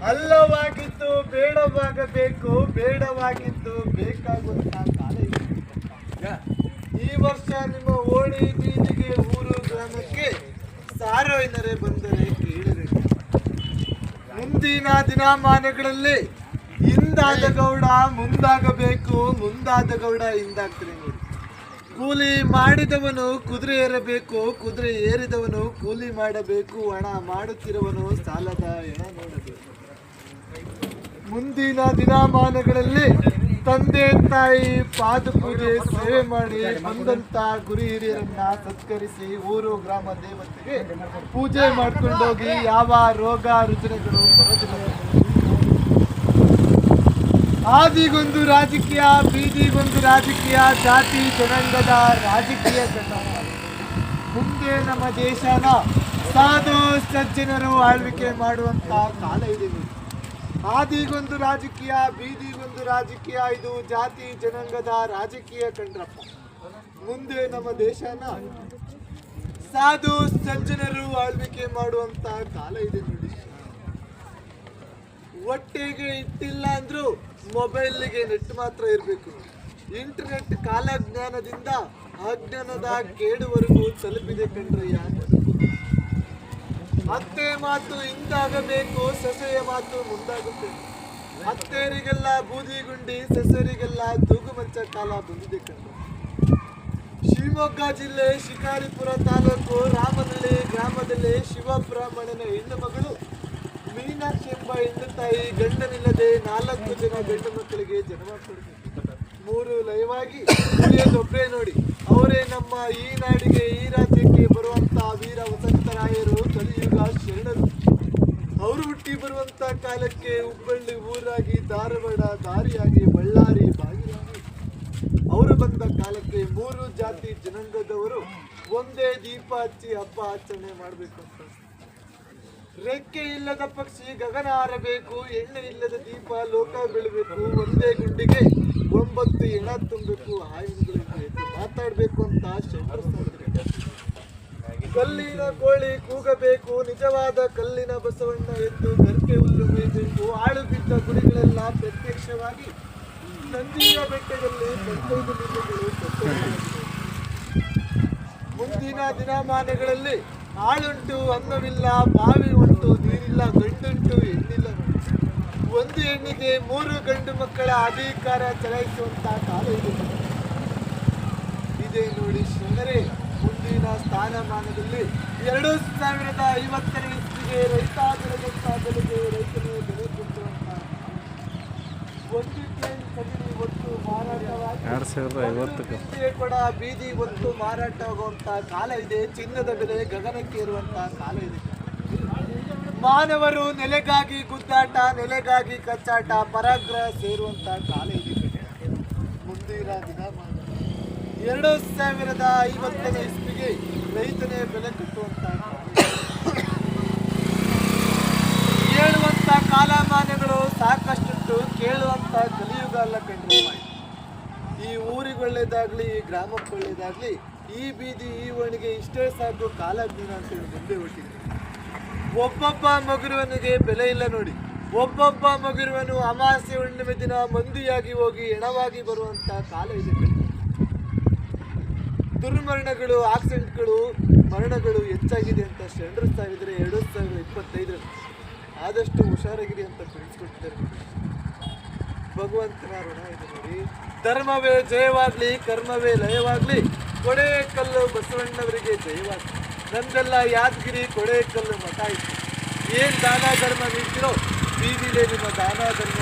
ಅಲ್ಲವಾಗಿದ್ದು ಬೇಡವಾಗಬೇಕು, ಬೇಡವಾಗಿದ್ದು ಬೇಕಾಗುವಂತ ಕಾಲ ಇದೆ. ಈ ವರ್ಷ ನಿಮ್ಮ ಓಣಿ ಬೀದಿಗೆ ಊರು ಗ್ರಾಮಕ್ಕೆ ಸಾರ್ವಜನಿಕರೇ ಬಂದರೆ ಕೇಳಬೇಕು. ಮುಂದಿನ ದಿನಮಾನಗಳಲ್ಲಿ ಹಿಂದಾದ ಗೌಡ ಮುಂದಾಗಬೇಕು, ಮುಂದಾದ ಗೌಡ ಹಿಂದಾಗ್ತಾರೆ ನೋಡಿ. ಕೂಲಿ ಮಾಡಿದವನು ಕುದುರೆ ಏರಬೇಕು, ಕುದುರೆ ಏರಿದವನು ಕೂಲಿ ಮಾಡಬೇಕು, ಹಣ ಮಾಡುತ್ತಿರುವನು ಸಾಲದ ಹೆಣ ನೋಡಬೇಕು. ಮುಂದಿನ ದಿನಮಾನಗಳಲ್ಲಿ ತಂದೆ ತಾಯಿ ಪಾದಪೂಜೆ ಸೇವೆ ಮಾಡಿ ಬಂದಂತ ಗುರು ಹಿರಿಯರನ್ನ ಸತ್ಕರಿಸಿ ಊರು ಗ್ರಾಮ ದೇವತೆಗೆ ಪೂಜೆ ಮಾಡ್ಕೊಂಡೋಗಿ ಯಾವ ರೋಗ ರುಜಿನಗಳು ಬರೋದಿಲ್ಲ. ಆದಿಗೊಂದು ರಾಜಕೀಯ, ಬೀದಿಗೊಂದು ರಾಜಕೀಯ, ಜಾತಿ ಜನಾಂಗದ ರಾಜಕೀಯ ಗಂಡ. ಮುಂದೆ ನಮ್ಮ ದೇಶನ ಸಾಧು ಸಜ್ಜನರು ಆಳ್ವಿಕೆ ಮಾಡುವಂತ ಕಾಲ ಇದೆ. ಆದಿಗೊಂದು ರಾಜಕೀಯ, ಬೀದಿಗೊಂದು ರಾಜಕೀಯ, ಇದು ಜಾತಿ ಜನಾಂಗದ ರಾಜಕೀಯ ಕಂಡ್ರಪ್ಪ. ಮುಂದೆ ನಮ್ಮ ದೇಶನ ಸಾಧು ಸಜ್ಜನರು ಆಳ್ವಿಕೆ ಮಾಡುವಂತ ಕಾಲ ಇದೆ ನೋಡಿ. ಒಟ್ಟಿಗೆ ಇಟ್ಟಿಲ್ಲ ಅಂದ್ರೂ ಮೊಬೈಲ್ಗೆ ನೆಟ್ ಮಾತ್ರ ಇರಬೇಕು. ಇಂಟರ್ನೆಟ್ ಕಾಲಜ್ಞಾನದಿಂದ ಅಜ್ಞಾನದ ಕೇಡುವರೆಗೂ ತಲುಪಿದೆ ಕಣ್ರಯ್ಯ. ಅತ್ತೆ ಮಾತು ಹಿಂದಾಗಬೇಕು, ಸೊಸೆಯ ಮಾತು ಮುಂದಾಗಬೇಕು. ಅತ್ತೆಯರಿಗೆಲ್ಲ ಬೂದಿಗುಂಡಿ, ಸೊಸೆಯರಿಗೆಲ್ಲ ತೂಗುಮಂಚ ಕಾಲ ಬಂದಿದೆ ಕಣ್ರ. ಶಿವಮೊಗ್ಗ ಜಿಲ್ಲೆ ಶಿಕಾರಿಪುರ ತಾಲೂಕು ರಾಮನಹಳ್ಳಿ ಗ್ರಾಮದಲ್ಲಿ ಶಿವಬ್ರಾಹ್ಮಣನ ಹೆಣ್ಣು ಮಗಳು ಮೀನಾಕ್ಷಿ ಎಂಬ ಹೆಣ್ಣು ತಾಯಿ ಗಂಡನಿಲ್ಲದೆ 4 ಜನ ಗಂಡು ಮಕ್ಕಳಿಗೆ ಜನ್ಮ ಕೊಡಬೇಕು. 3 ಲಯವಾಗಿ ಉಳಿಯೋದೊಬ್ಬರೇ ನೋಡಿ. ಅವರೇ ನಮ್ಮ ಈ ನಾಡಿಗೆ, ಈ ರಾಜ್ಯಕ್ಕೆ ಬರುವಂತ ವೀರ ವಸಂತರಾಯರು, ಕಲಿಯುಗ ಶರಣರು. ಅವರು ಹುಟ್ಟಿ ಬರುವಂತ ಕಾಲಕ್ಕೆ ಹುಬ್ಬಳ್ಳಿ ಊರಾಗಿ, ಧಾರವಾಡ ದಾರಿಯಾಗಿ, ಬಳ್ಳಾರಿ ಬಾಗಿಲಾಗಿ ಅವರು ಬಂದ ಕಾಲಕ್ಕೆ 3 ಜಾತಿ ಜನಾಂಗದವರು ಒಂದೇ ದೀಪ ಹಚ್ಚಿ ಹಬ್ಬ ಆಚರಣೆ ಮಾಡಬೇಕು ಅಂತ. ರೆಕ್ಕೆ ಇಲ್ಲದ ಪಕ್ಷಿ ಗಗನ ಹಾರಬೇಕು, ಎಣ್ಣೆ ಇಲ್ಲದ ದೀಪ ಲೋಕ ಬೀಳಬೇಕು, ಒಂದೇ ಗುಂಡಿಗೆ 9 ಹೆಣ ತುಂಬಬೇಕು, ಆಯುಧಗಳಿಗೆ ಮಾತಾಡಬೇಕು ಅಂತ ಶಂಕರ. ಕಲ್ಲಿನ ಕೋಳಿ ಕೂಗಬೇಕು, ನಿಜವಾದ ಕಲ್ಲಿನ ಬಸವಣ್ಣ ಎಂದು ಗರ್ಕೆ ಹುಲ್ಲು ಮೇಯಬೇಕು. ಆಳು ಬಿದ್ದ ಗುಡಿಗಳೆಲ್ಲ ಪ್ರತ್ಯಕ್ಷವಾಗಿ ನಂದಿಯ ಬೆಟ್ಟದಲ್ಲಿ 15 ಲಿಂಗಗಳು. ಮುಂದಿನ ದಿನಮಾನಗಳಲ್ಲಿ ಆಳುಂಟು ಅನ್ನವಿಲ್ಲ, ಬಾವಿ ಉಂಟು ನೀರಿಲ್ಲ, ಗಂಡುಂಟು ಹೆಣ್ಣಿಲ್ಲ. ಒಂದು ಹೆಣ್ಣಿಗೆ 3 ಗಂಡು ಮಕ್ಕಳ ಅಧಿಕಾರ ಚಲಾಯಿಸುವಂತ ಕಾಲ ಇದೆ ನೋಡಿ ಶರಣರೇ. ಮುಂದಿನ ಸ್ಥಾನಮಾನದಲ್ಲಿ 2050ನೇ ಇಸ್ವಿಗೆ ರೈತ ಬೆಳೆದಂತ ಬೆಲೆಗೆ ರೈತನೇ ಬೆಲೆ ಕೊಡುವಂತ ಒಂದು ಟ್ರೈನ್ ಸಗಣಿ ಒಟ್ಟು ಮಾರಾಟವಾಗಿ 2050 ಕೂಡ ಬೀದಿ ಒಟ್ಟು ಮಾರಾಟವಾಗುವಂತ ಕಾಲ ಇದೆ. ಚಿನ್ನದ ಬೆಲೆ ಗಗನಕ್ಕೆ ಇರುವಂತ ಕಾಲ ಇದೆ. ಮಾನವರು ನೆಲೆಗಾಗಿ ಗುದ್ದಾಟ, ನೆಲೆಗಾಗಿ ಕಚ್ಚಾಟ, ಪರಾಗ್ರಹ ಸೇರುವಂತ ಕಾಲ ಇದೆ. ಮುಂದಿನ ದಿನಮಾನ 2050ನೇ ಇಸ್ವಿಗೆ ರೈತನೇ ಬೆಲೆ ಕಟ್ಟುವಂತ ಹೇಳುವಂತ ಕಾಲಮಾನಗಳು ಸಾಕಷ್ಟುಂಟು, ಕೇಳುವಂತ ಕಲಿಯುಗ ಅಲ್ಲ ಕಂಡ್ರೆ. ಈ ಊರಿಗೆ ಒಳ್ಳೇದಾಗ್ಲಿ, ಈ ಗ್ರಾಮಕ್ಕೆ ಒಳ್ಳೇದಾಗ್ಲಿ, ಈ ಬೀದಿ ಈ ಓಣಿಗೆ ಇಷ್ಟೇ ಸಾಕು ಕಾಲಜ್ಞಾನ ಅಂತೇಳಿ ಮುಂದೆ ಹೊಟ್ಟಿದೆ. ಒಬ್ಬೊಬ್ಬ ಮಗುರುವನಿಗೆ ಬೆಲೆ ಇಲ್ಲ ನೋಡಿ. ಒಬ್ಬೊಬ್ಬ ಮಗುರುವನು ಅಮಾವಾಸ್ಯೆ ಹುಣ್ಣಿಮೆ ದಿನ ಮಂದಿಯಾಗಿ ಹೋಗಿ ಹೆಣವಾಗಿ ಬರುವಂತ ಕಾಲ ಇದೆ. ದುರ್ಮರಣಗಳು, ಆಕ್ಸಿಡೆಂಟ್ಗಳು, ಮರಣಗಳು ಹೆಚ್ಚಾಗಿದೆ ಅಂತ ಶರಣರು ಸಾವಿದ್ರೆ 2025 ಆದಷ್ಟು ಹುಷಾರಾಗಿರಿ ಅಂತ ತಿಳಿಸ್ಕೊಟ್ಟಿದ್ದಾರೆ. ಭಗವಂತನ ಋಣ ಇದೆ ನೋಡಿ. ಧರ್ಮವೇ ಜಯವಾಗ್ಲಿ, ಕರ್ಮವೇ ಲಯವಾಗ್ಲಿ, ಕೊಡೇಕಲ್ಲು ಬಸವಣ್ಣವರಿಗೆ ಜಯವಾಗ್ಲಿ. ನಂದೆಲ್ಲ ಯಾದಗಿರಿ ಕೊಡೇಕಲ್ಲು ಮಠ ಇತ್ತು. ಏನ್ ದಾನ ಧರ್ಮ ನೀಡ್ತಿರೋ ಬೀದಿಲೇ ನಿಮ್ಮ ದಾನ ಧರ್ಮ